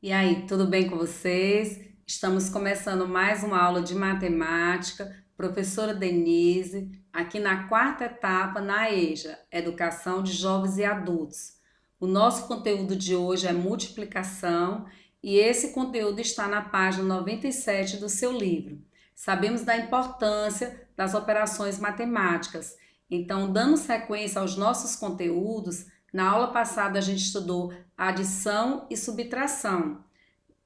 E aí, tudo bem com vocês? Estamos começando mais uma aula de matemática, professora Denise, aqui na quarta etapa na EJA, Educação de Jovens e Adultos. O nosso conteúdo de hoje é multiplicação e esse conteúdo está na página 97 do seu livro. Sabemos da importância das operações matemáticas, então, dando sequência aos nossos conteúdos, na aula passada a gente estudou adição e subtração.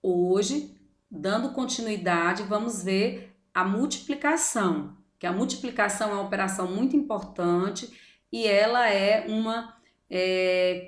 Hoje, dando continuidade, vamos ver a multiplicação, que a multiplicação é uma operação muito importante e ela é uma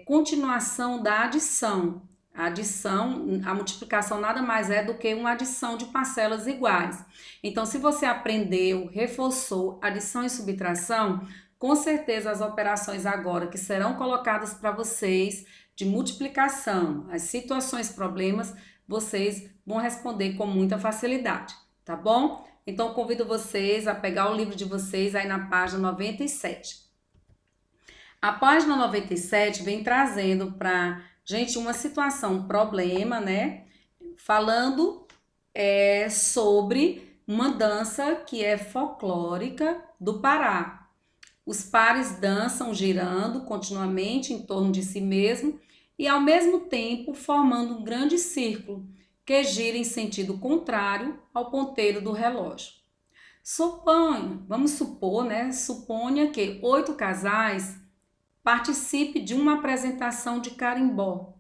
continuação da adição. A adição, a multiplicação nada mais é do que uma adição de parcelas iguais. Então, se você aprendeu, reforçou adição e subtração, com certeza as operações agora que serão colocadas para vocês de multiplicação, as situações, problemas, vocês vão responder com muita facilidade, tá bom? Então, convido vocês a pegar o livro de vocês aí na página 97. A página 97 vem trazendo para gente uma situação, um problema, né? Falando sobre uma dança que é folclórica do Pará. Os pares dançam girando continuamente em torno de si mesmo e ao mesmo tempo formando um grande círculo que gira em sentido contrário ao ponteiro do relógio. Vamos supor, né? Suponha que 8 casais participem de uma apresentação de carimbó.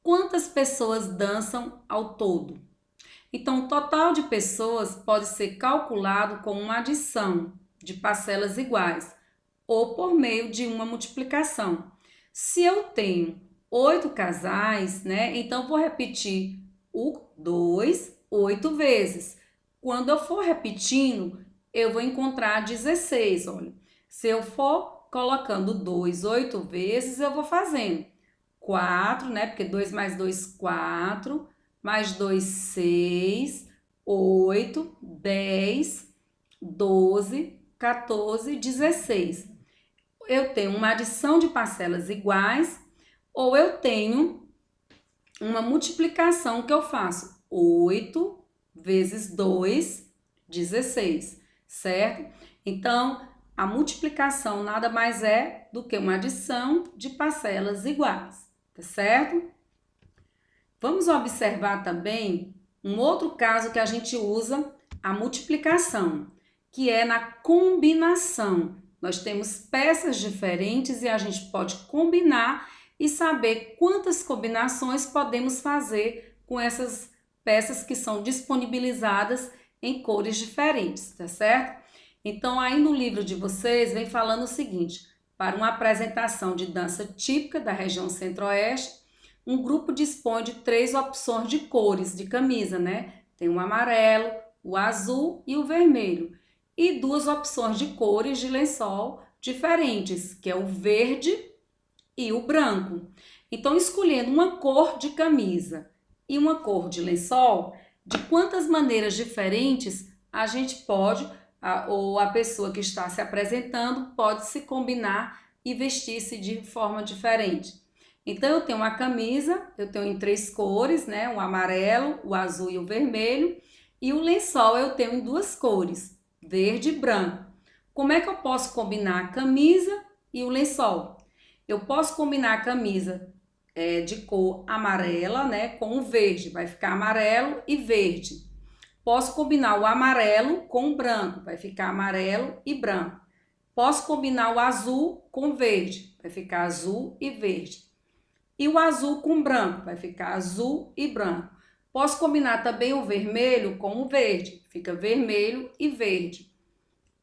Quantas pessoas dançam ao todo? Então, o total de pessoas pode ser calculado com uma adição de parcelas iguais ou por meio de uma multiplicação. Se eu tenho 8 casais, né? Então, vou repetir o 2 8 vezes. Quando eu for repetindo, eu vou encontrar 16, olha. Se eu for colocando 2 8 vezes, eu vou fazendo 4, né? Porque 2 mais 2, 4, mais 2, 6, 8, 10, 12, 14, 16. Eu tenho uma adição de parcelas iguais ou eu tenho uma multiplicação que eu faço 8 vezes 2, 16, certo? Então, a multiplicação nada mais é do que uma adição de parcelas iguais, tá certo? Vamos observar também um outro caso que a gente usa a multiplicação, que é na combinação. Nós temos peças diferentes e a gente pode combinar e saber quantas combinações podemos fazer com essas peças que são disponibilizadas em cores diferentes, tá certo? Então, aí no livro de vocês vem falando o seguinte: para uma apresentação de dança típica da região centro-oeste, um grupo dispõe de 3 opções de cores de camisa, né? Tem o amarelo, o azul e o vermelho. E 2 opções de cores de lençol diferentes, que é o verde e o branco. Então, escolhendo uma cor de camisa e uma cor de lençol, de quantas maneiras diferentes a gente pode, ou a pessoa que está se apresentando, pode se combinar e vestir-se de forma diferente. Então, eu tenho uma camisa, eu tenho em 3 cores, né? O amarelo, o azul e o vermelho. E o lençol eu tenho em 2 cores, verde e branco. Como é que eu posso combinar a camisa e o lençol? Eu posso combinar a camisa de cor amarela, né, com o verde, vai ficar amarelo e verde. Posso combinar o amarelo com o branco, vai ficar amarelo e branco. Posso combinar o azul com o verde, vai ficar azul e verde. E o azul com o branco, vai ficar azul e branco. Posso combinar também o vermelho com o verde, fica vermelho e verde.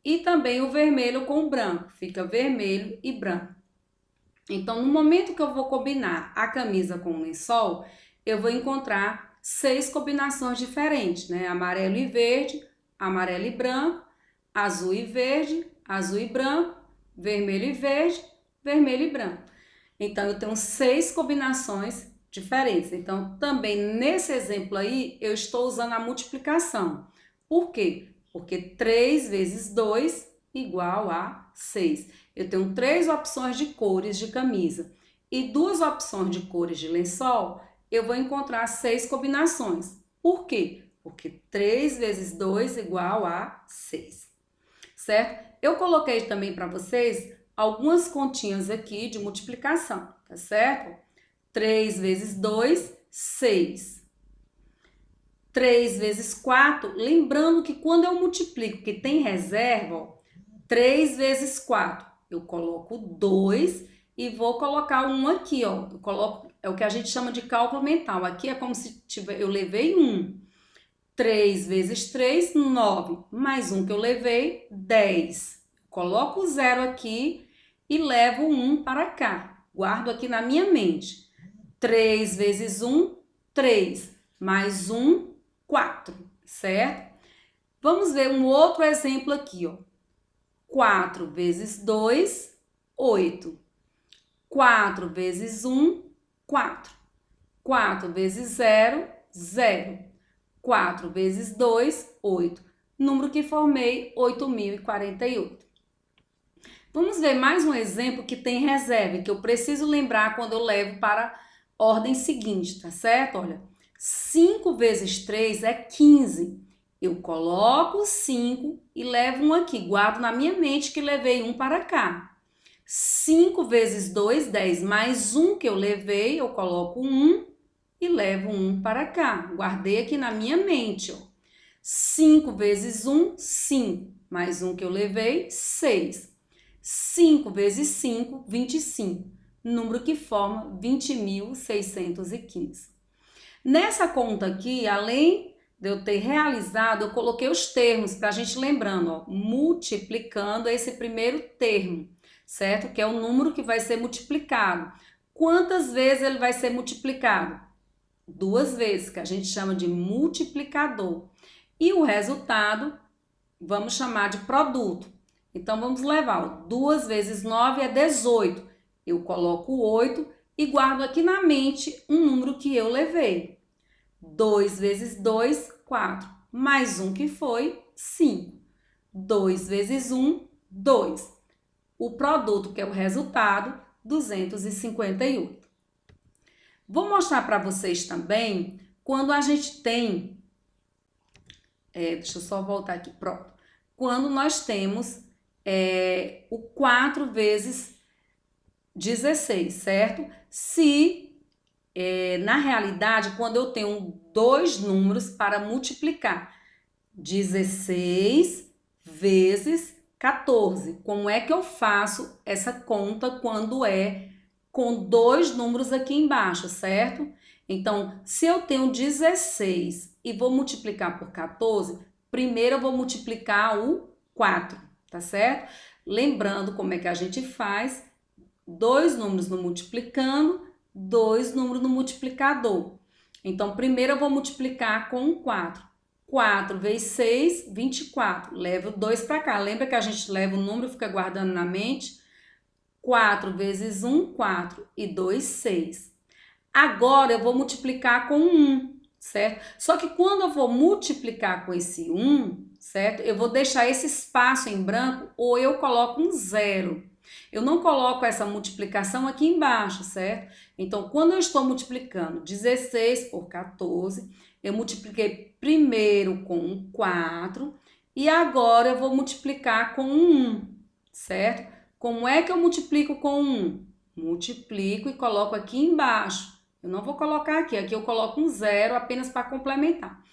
E também o vermelho com o branco, fica vermelho e branco. Então, no momento que eu vou combinar a camisa com o lençol, eu vou encontrar 6 combinações diferentes, né? Amarelo e verde, amarelo e branco, azul e verde, azul e branco, vermelho e verde, vermelho e branco. Então, eu tenho 6 combinações diferentes. Então, também nesse exemplo aí, eu estou usando a multiplicação. Por quê? Porque 3 vezes 2 igual a 6. Eu tenho 3 opções de cores de camisa e 2 opções de cores de lençol. eu vou encontrar 6 combinações. Por quê? Porque 3 vezes 2 igual a 6, certo? Eu coloquei também para vocês algumas continhas aqui de multiplicação, tá certo? 3 vezes 2, 6. 3 vezes 4, lembrando que quando eu multiplico, que tem reserva, ó, 3 vezes 4, eu coloco 2 e vou colocar 1 aqui, ó. Eu coloco, é o que a gente chama de cálculo mental. Aqui é como se eu levei 1. 3 vezes 3, 9. Mais 1 que eu levei, 10. Coloco o 0 aqui e levo 1 para cá. Guardo aqui na minha mente. 3 vezes 1, 3. Mais 1, 4. Certo? Vamos ver um outro exemplo aqui, ó. 4 vezes 2, 8. 4 vezes 1, 4. 4 vezes 0, 0. 4 vezes 2, 8. Número que formei, 8.048. Vamos ver mais um exemplo que tem reserva, que eu preciso lembrar quando eu levo para a ordem seguinte, tá certo? Olha, 5 vezes 3 é 15. Eu coloco 5 e levo 1 aqui. Guardo na minha mente que levei 1 para cá. 5 vezes 2, 10. Mais 1 que eu levei, eu coloco 1 e levo 1 para cá. Guardei aqui na minha mente, ó. 5 vezes 1, 5. Mais 1 que eu levei, 6. 5 vezes 5, 25. Número que forma 20.615. Nessa conta aqui, além de eu ter realizado, eu coloquei os termos para a gente lembrando, ó, multiplicando esse primeiro termo, certo? Que é o número que vai ser multiplicado. Quantas vezes ele vai ser multiplicado? 2 vezes, que a gente chama de multiplicador. E o resultado, vamos chamar de produto. Então, vamos levar, ó, 2 vezes 9 é 18. Eu coloco 8 e guardo aqui na mente um número que eu levei. 2 vezes 2, 4. Mais 1 que foi 5. 2 vezes 1, 2. O produto, que é o resultado, 258. Vou mostrar para vocês também quando a gente tem... deixa eu só voltar aqui, pronto. Quando nós temos o 4 vezes 16, certo? Se, na realidade, quando eu tenho 2 números para multiplicar, 16 vezes 14. Como é que eu faço essa conta quando é com 2 números aqui embaixo, certo? Então, se eu tenho 16 e vou multiplicar por 14, primeiro eu vou multiplicar o 4, tá certo? Lembrando como é que a gente faz: 2 números no multiplicando, 2 números no multiplicador. Então, primeiro eu vou multiplicar com o 4. 4 vezes 6, 24. Levo 2 para cá. Lembra que a gente leva o número e fica guardando na mente? 4 vezes 1, 4. E 2, 6. Agora eu vou multiplicar com 1, certo? Só que quando eu vou multiplicar com esse 1, certo? Eu vou deixar esse espaço em branco ou eu coloco um 0. Eu não coloco essa multiplicação aqui embaixo, certo? Então, quando eu estou multiplicando 16 por 14, eu multipliquei primeiro com um 4 e agora eu vou multiplicar com um 1, certo? Como é que eu multiplico com 1? Multiplico e coloco aqui embaixo. Eu não vou colocar aqui, aqui eu coloco um 0 apenas para complementar.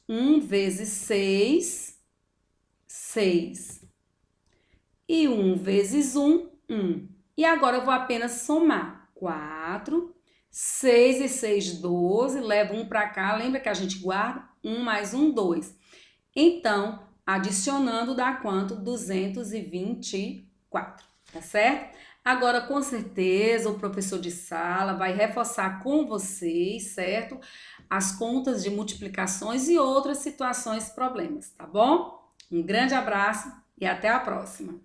1 vezes 6, 6. E 1 vezes 1, 1. E agora eu vou apenas somar. 4, 6 e 6, 12. Levo 1 para cá. Lembra que a gente guarda? 1 mais 1, 2. Então, adicionando dá quanto? 224, tá certo? Agora, com certeza, o professor de sala vai reforçar com vocês, certo? As contas de multiplicações e outras situações, problemas, tá bom? Um grande abraço e até a próxima!